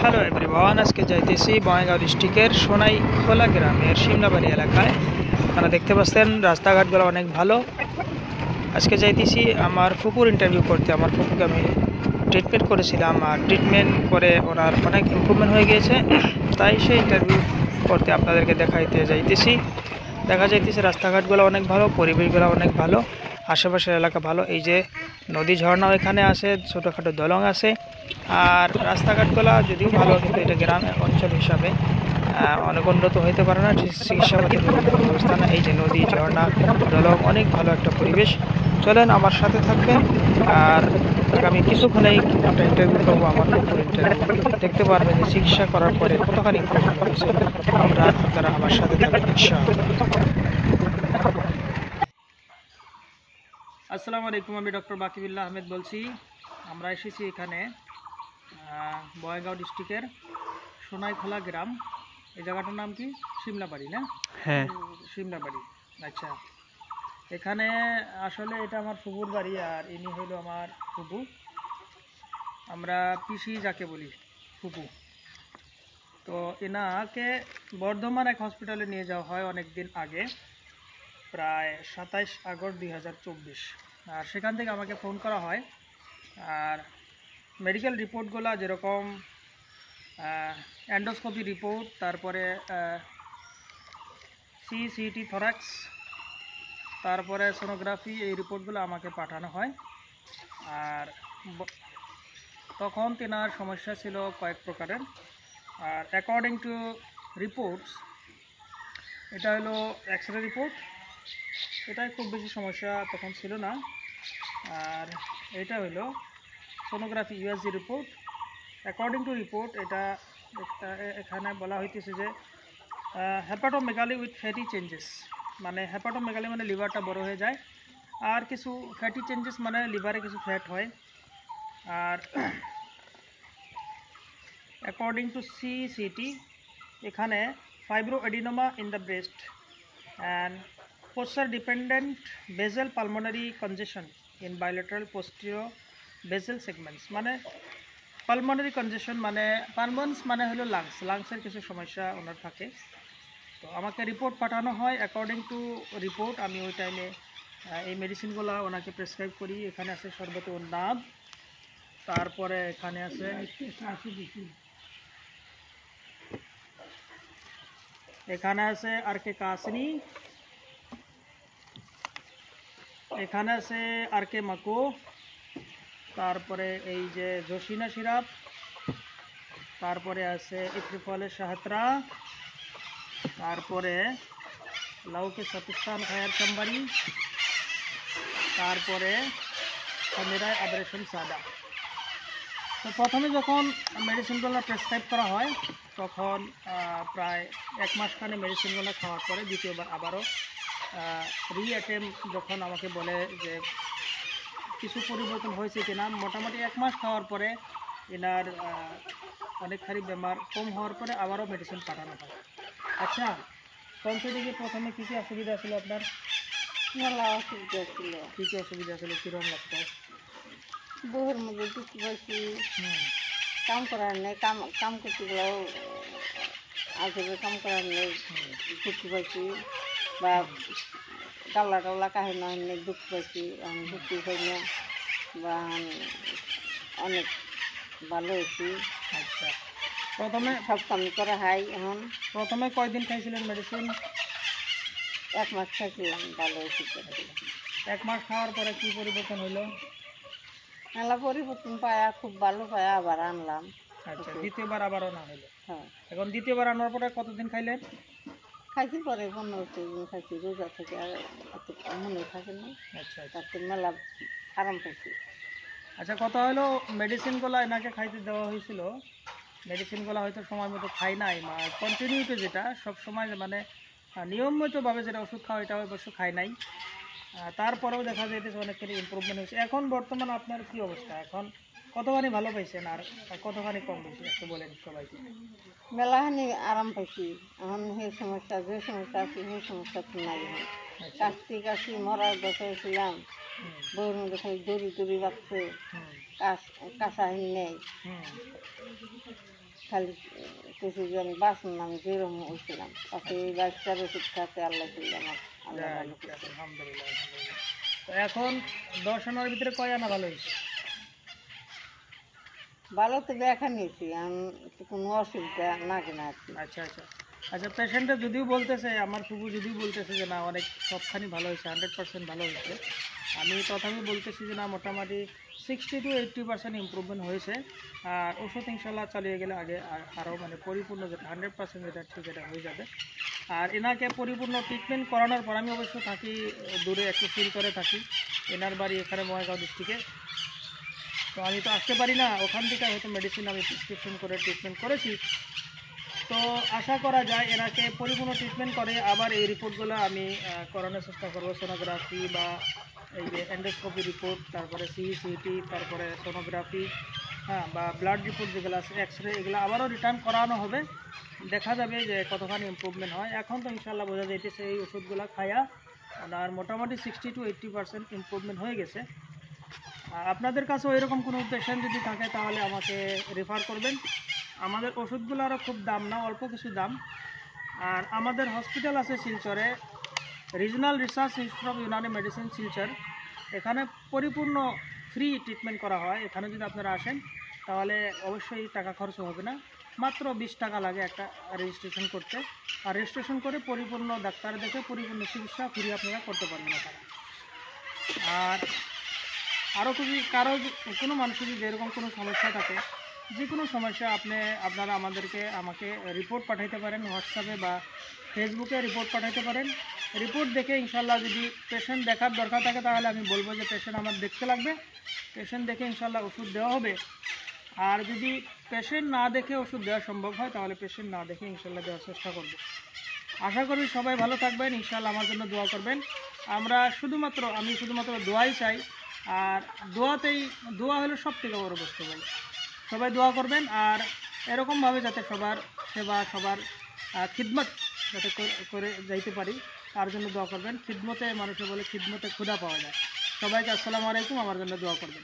Hello everyone, আজকে যাইতেছি বঙ্গাইগাঁও ডিস্ট্রিক্টের সোনাইখোলা গ্রামের শিমলাবাড়ি এলাকায়। আপনারা দেখতে পাচ্ছেন রাস্তাঘাটগুলো অনেক ভালো। আজকে যাইতেছি আমার ফুপুর ইন্টারভিউ করতে। আমার ফুপুকে আমি ট্রিটমেন্ট করেছিলাম, আর ট্রিটমেন্ট করে ওনার অনেক ইমপ্রুভমেন্ট হয়ে গিয়েছে। তাই সেই ইন্টারভিউ করতে আপনাদেরকে দেখাইতে যাইতেছি। দেখা যাইতেছে রাস্তাঘাটগুলো অনেক ভালো, পরিবেশগুলো অনেক ভালো, আশেপাশের এলাকা ভালো। এই যে নদী ঝর্ণাও এখানে আছে, ছোটোখাটো দলং আছে। আর রাস্তাঘাটগুলো যদিও ভালো, কিন্তু এটা গ্রাম অঞ্চল হিসাবে অনেক উন্নত হইতে পারে না, চিকিৎসাপাতির ব্যবস্থা না। এই যে নদী ঝর্ণা দলং, অনেক ভালো একটা পরিবেশ। চলেন আমার সাথে থাকবেন, আর আগামী কিছুক্ষণেই একটা ইন্টারভিউ করবো, আমার ফুপুর ইন্টারভিউ। দেখতে পারবেন যে চিকিৎসা করার পরে কতখানি ইমপ্রুভমেন্ট হয়েছে। আপনারা আমার সাথে থাকবেন ইনশাআল্লাহ। আসসালামু আলাইকুম, আমি ডক্টর বাকিবুল্লাহ আহমেদ বলছি। আমরা এসেছি এখানে বঙ্গাইগাঁও ডিস্ট্রিক্টের সোনাইখোলা গ্রাম। এই জায়গাটার নাম কি? শিমলাবাড়ি না? হ্যাঁ, শিমলাবাড়ি। আচ্ছা, এখানে আসলে এটা আমার ফুপুর বাড়ি, আর ইনি হইল আমার ফুপু। আমরা পিসি যাকে বলি, ফুপু। তো এনাকে বর্ধমান এক হসপিটালে নিয়ে যাওয়া হয় অনেক দিন আগে, প্রায় 27 আগস্ট 2024। আর সেখান থেকে আমাকে ফোন করা হয়। আর মেডিকেল রিপোর্টগুলো যেরকম এন্ডোস্কোপি রিপোর্ট, তারপরে সিটি থরাক্স, তারপরে সোনোগ্রাফি, এই রিপোর্টগুলো আমাকে পাঠানো হয়। আর তখন তেনার সমস্যা ছিল কয়েক প্রকারের। আর অ্যাকর্ডিং টু রিপোর্টস, এটা হলো এক্স রে রিপোর্ট, এটাই খুব বেশি সমস্যা তখন ছিল না। আর এটা হলো sonography USG report. According to report, এটা এখানে বলা হইতেছে যে হেপাটোমেগালি উইথ ফ্যাটি চেঞ্জেস, মানে হেপাটোমেগালি মানে লিভারটা বড় হয়ে যায়, আর কিছু ফ্যাটি চেঞ্জেস মানে লিভারে কিছু ফ্যাট হয়। আর অ্যাকর্ডিং টু সিটি, এখানে fibro adenoma in the breast and poster dependent basil pulmonary কনজেশন in bilateral posterior basil segments. মানে পালমোনারি কনজেশন মানে পালমন্স মানে হলো লাংসের কিছু সমস্যা ওনার থাকে। তো আমাকে রিপোর্ট পাঠানো হয়। অ্যাকর্ডিং টু রিপোর্ট আমি ওই টাইমে এই মেডিসিনগুলো ওনাকে প্রেসক্রাইব করি। এখানে আছে শরবতে উন্নাব, তারপরে এখানে আছে আরকে কাসনি, এখানে আছে আরকে মাকো, তারপরে এই যে জোশিনা সিরাপ, তারপরে আছে ইত্রিফলের সাহাত্রা, তারপরে লাউকে সাতিস্তান খায়ার চাম্বারি, তারপরে সমিরায় আবরেশন সাদা। তো প্রথমে যখন মেডিসিনগুলো প্রেসক্রাইব করা হয়, তখন প্রায় 1 মাসখানে মেডিসিনগুলো খাওয়ার পরে দ্বিতীয়বার আবারও রিঅ্যাটেম্প যখন আমাকে বলে যে কিছু পরিবর্তন হয়েছে কিনা, মোটামুটি 1 মাস খাওয়ার পরে এনার অনেকখানি বেমার কম হওয়ার পরে আবারও মেডিসিন পাঠানো হয়। আচ্ছা, পঞ্চদিকে প্রথমে কী কী অসুবিধা ছিল আপনার? মেলা অসুবিধা ছিল। কী কী অসুবিধা ছিল, কীরকম লাগতো? বউয়ের মধ্যে দুঃখ পাইছি, কাম করার নেই, কাম করতে গেলেও আসলে কাম করার নেই, দুঃখ পাইছি। বা ডাল্লা টাল্লা কাহিনী নেই, দুঃখ পাইছি, দুঃখ পাই না। বা অনেক ভালো হয়েছি। আচ্ছা, প্রথমে সব কাম করা হয়। এখন প্রথমে কয়দিন খাইছিলেন মেডিসিন? 1 মাস খাইছিলাম, ভালো হয়েছি। 1 মাস খাওয়ার পরে কী পরিবর্তন হইলো? মেলা পরিবর্তন পায়া, খুব ভালো পায়া আবার আনলাম। আচ্ছা, দ্বিতীয়বার আবারও না হইলো। হ্যাঁ, এখন দ্বিতীয়বার আনার পরে কতদিন খাইলেন? খাইছি পরে 15-20 দিন খাইছি, রোজা থেকে আর এত মনে থাকে না। আচ্ছা আচ্ছা তারপর মেলা আরাম পাইছি। আচ্ছা, কথা হলো মেডিসিনগুলো এনাকে খাইতে দেওয়া হয়েছিল, মেডিসিনগুলো হয়তো সময় মতো খাই নাই, কন্টিনিউটি যেটা সব সময় মানে নিয়মিতভাবে যেটা ওষুধ খাওয়া, এটা অবশ্য খাই নাই। তারপরেও দেখা যাইতেছে অনেকখানি ইমপ্রুভমেন্ট হয়েছে। এখন বর্তমানে আপনার কি অবস্থা? এখন কতখানি ভালো পাইছেন আর কতখানি কম বেশি একটু বলেন সবাইকে। মেলাহানি আরাম পাইছি। এখন সেই সমস্যা, যে সমস্যা আছে সেই সমস্যা তো নাই। এখন আচ্ছা, কাশি মরার বছর ছিলাম, বউর মধ্যে খালি দড়ি বাঁচছে, কাঁচাহীন নেই। খালি কিছু যে আমি বাঁচুন আমি যেরকম হয়েছিলাম তাতে এই গাছটার ওষুধ খাতে আল্লাহ করলে আমার আল্লাহ ভালো যাক, করছে। আলহামদুলিল্লাহ আলহামদুলিল্লাহ। তো এখন 10 আনার ভিতরে কয় আনা ভালো হয়েছে? ভালো তো দেখা নিয়েছি আমি তো কোনো অসুবিধা না কিনা আর কি। আচ্ছা আচ্ছা আচ্ছা, পেশেন্টটা যদিও বলতেছে, আমার ফুপু যদিও বলতেছে যে না অনেক সবখানি ভালো হয়েছে, 100% ভালো হয়েছে, আমি তথাপি বলতেছি যে না মোটামুটি 60 to 80% ইম্প্রুভমেন্ট হয়েছে। আর ওষুধ ইনশাল্লাহ চালিয়ে গেলে আগে আরও মানে পরিপূর্ণ যেটা 100% যেটা ঠিক এটা হয়ে যাবে। আর এনাকে পরিপূর্ণ ট্রিটমেন্ট করানোর পর আমি অবশ্য থাকি দূরে, একটু ফিল করে থাকি। এনার বাড়ি এখানে বঙ্গাইগাঁও ডিস্ট্রিক্টে, তো আমি তো আসতে পারি না, ওখান থেকে হয়তো মেডিসিন আমি প্রেসক্রিপশন করে ট্রিটমেন্ট করেছি। তো আশা করা যায় এনাকে পরিপূর্ণ ট্রিটমেন্ট করে আবার এই রিপোর্টগুলো আমি করানোর চেষ্টা করবো, সোনোগ্রাফি বা এই যে এন্ডোস্কোপি রিপোর্ট, তারপরে সিইসিটি, তারপরে সোনোগ্রাফি, হ্যাঁ, বা ব্লাড রিপোর্ট যেগুলো আছে, এক্স রে, এগুলো আবারও রিটার্ন করানো হবে। দেখা যাবে যে কতখানি ইম্প্রুভমেন্ট হয়। এখন তো ইনশাল্লাহ বোঝা যাইতেছে এই ওষুধগুলো খায়া আর মোটামুটি 60 to 80% ইম্প্রুভমেন্ট হয়ে গেছে। আপনাদের কাছেও এরকম কোনো পেশেন্ট যদি থাকে তাহলে আমাকে রেফার করবেন। আমাদের ওষুধগুলোরও খুব দাম না, অল্প কিছু দাম। আর আমাদের হসপিটাল আছে শিলচরে, regional research institute of Unani medicine Silchar. এখানে পরিপূর্ণ ফ্রি ট্রিটমেন্ট করা হয়। এখানে যদি আপনারা আসেন তাহলে অবশ্যই টাকা খরচ হবে না, মাত্র 20 টাকা লাগে একটা রেজিস্ট্রেশন করতে। আর রেজিস্ট্রেশন করে পরিপূর্ণ ডাক্তার দেখে পরিপূর্ণ চিকিৎসা ফ্রি আপনারা করতে পারবেন এখানে। আর আরও যদি কারো কোনো মানুষের যদি এরকম কোনো সমস্যা থাকে, যে কোনো সমস্যা আপনারা আমাকে রিপোর্ট পাঠাইতে পারেন হোয়াটসঅ্যাপে বা ফেসবুকে রিপোর্ট পাঠাইতে পারেন। রিপোর্ট দেখে ইনশাল্লাহ যদি পেশেন্ট দেখার দরকার থাকে তাহলে আমি বলবো যে পেশেন্ট আমার দেখতে লাগবে, পেশেন্ট দেখে ইনশাল্লাহ ওষুধ দেওয়া হবে। আর যদি পেশেন্ট না দেখে ওষুধ দেওয়া সম্ভব হয় তাহলে পেশেন্ট না দেখে ইনশাল্লাহ দেওয়ার চেষ্টা করব। আশা করি সবাই ভালো থাকবেন, ইনশাল্লাহ আমার জন্য দোয়া করবেন। আমি শুধুমাত্র দোয়াই চাই। আর দোয়া হলো সব থেকে বড় বস্তু ভাই। সবাই দোয়া করবেন আর এরকমভাবে যাতে সবার সেবা, সবার খিদমত যাতে করে যাইতে পারি তার জন্য দোয়া করবেন। খিদমতে মানুষে বলে খিদমতে ক্ষুধা পাওয়া যায়। সবাইকে আসসালামু আলাইকুম, আমার জন্য দোয়া করবেন।